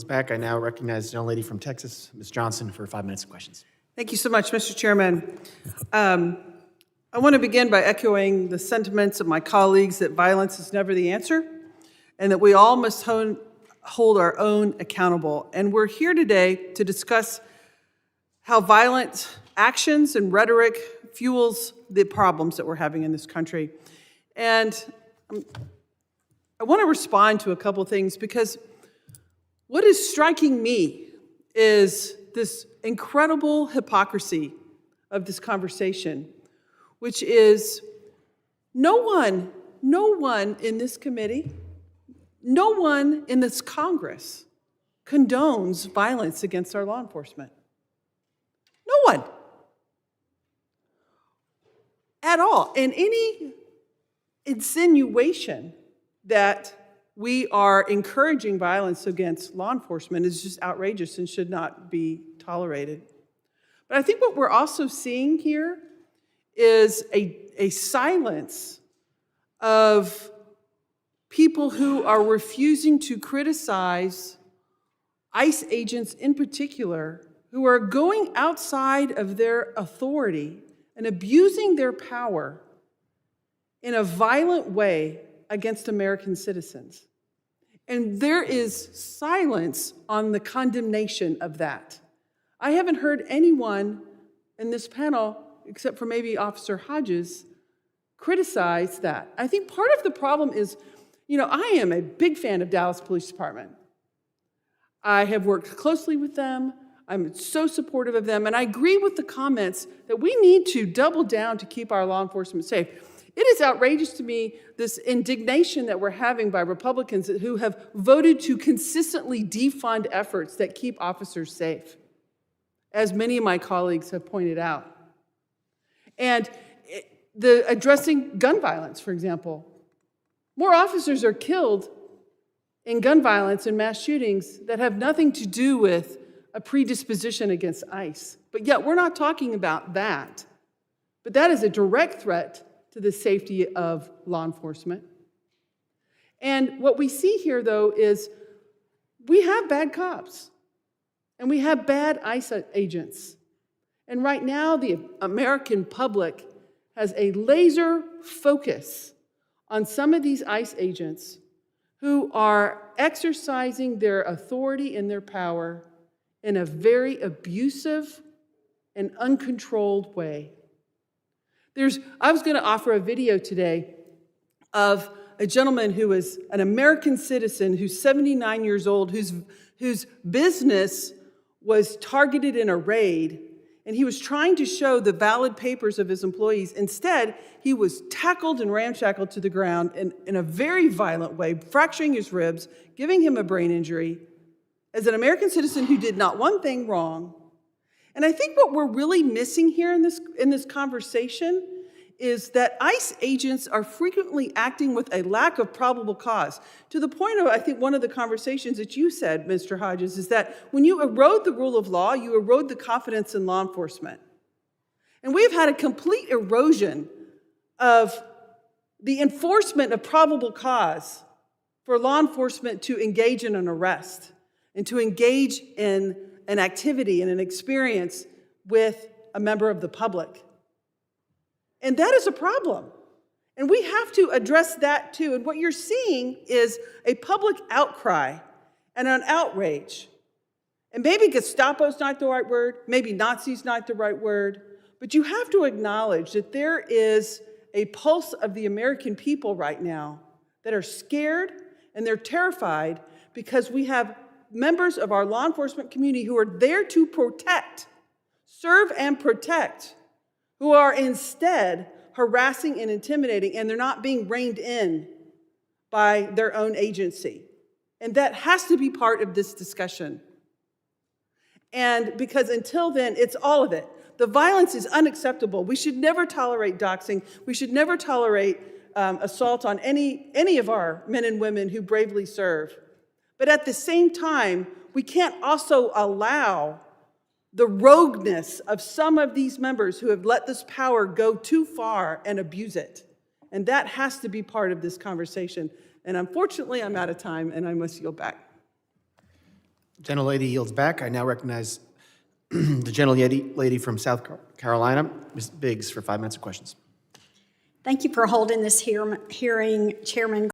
back. I now recognize the young lady from Texas, Ms. Johnson, for 5 minutes of questions. Thank you so much, Mr. Chairman. I want to begin by echoing the sentiments of my colleagues that violence is never the answer and that we all must hold our own accountable. And we're here today to discuss how violent actions and rhetoric fuels the problems that we're having in this country. And I want to respond to a couple of things because what is striking me is this incredible hypocrisy of this conversation, which is no one in this committee, no one in this Congress condones violence against our law enforcement. No one. At all. And any insinuation that we are encouraging violence against law enforcement is just outrageous and should not be tolerated. But I think what we're also seeing here is a silence of people who are refusing to criticize ICE agents in particular, who are going outside of their authority and abusing their power in a violent way against American citizens. And there is silence on the condemnation of that. I haven't heard anyone in this panel, except for maybe Officer Hodges, criticize that. I think part of the problem is, I am a big fan of Dallas Police Department. I have worked closely with them. I'm so supportive of them. And I agree with the comments that we need to double down to keep our law enforcement safe. It is outrageous to me, this indignation that we're having by Republicans who have voted to consistently defund efforts that keep officers safe, as many of my colleagues have pointed out. And the addressing gun violence, for example. More officers are killed in gun violence and mass shootings that have nothing to do with a predisposition against ICE. But yet we're not talking about that. But that is a direct threat to the safety of law enforcement. And what we see here, though, is we have bad cops and we have bad ICE agents. And right now, the American public has a laser focus on some of these ICE agents who are exercising their authority and their power in a very abusive and uncontrolled way. I was going to offer a video today of a gentleman who is an American citizen who's 79 years old, whose business was targeted in a raid, and he was trying to show the valid papers of his employees. Instead, he was tackled and ramshackled to the ground in a very violent way, fracturing his ribs, giving him a brain injury, as an American citizen who did not one thing wrong. And I think what we're really missing here in this conversation is that ICE agents are frequently acting with a lack of probable cause. To the point of, I think, one of the conversations that you said, Mr. Hodges, is that when you erode the rule of law, you erode the confidence in law enforcement. And we've had a complete erosion of the enforcement of probable cause for law enforcement to engage in an arrest and to engage in an activity and an experience with a member of the public. And that is a problem. And we have to address that too. And what you're seeing is a public outcry and an outrage. And maybe Gestapo's not the right word, maybe Nazi's not the right word, but you have to acknowledge that there is a pulse of the American people right now that are scared and they're terrified because we have members of our law enforcement community who are there to protect, serve and protect, who are instead harassing and intimidating, and they're not being reined in by their own agency. And that has to be part of this discussion. And because until then, it's all of it. The violence is unacceptable. We should never tolerate doxing. We should never tolerate assault on any of our men and women who bravely serve. But at the same time, we can't also allow the rogueness of some of these members who have let this power go too far and abuse it. And that has to be part of this conversation. And unfortunately, I'm out of time, and I must yield back. Gentlelady yields back. I now recognize the gentlelady from South Carolina, Ms. Biggs, for 5 minutes of questions. Thank you for holding this hearing, Chairman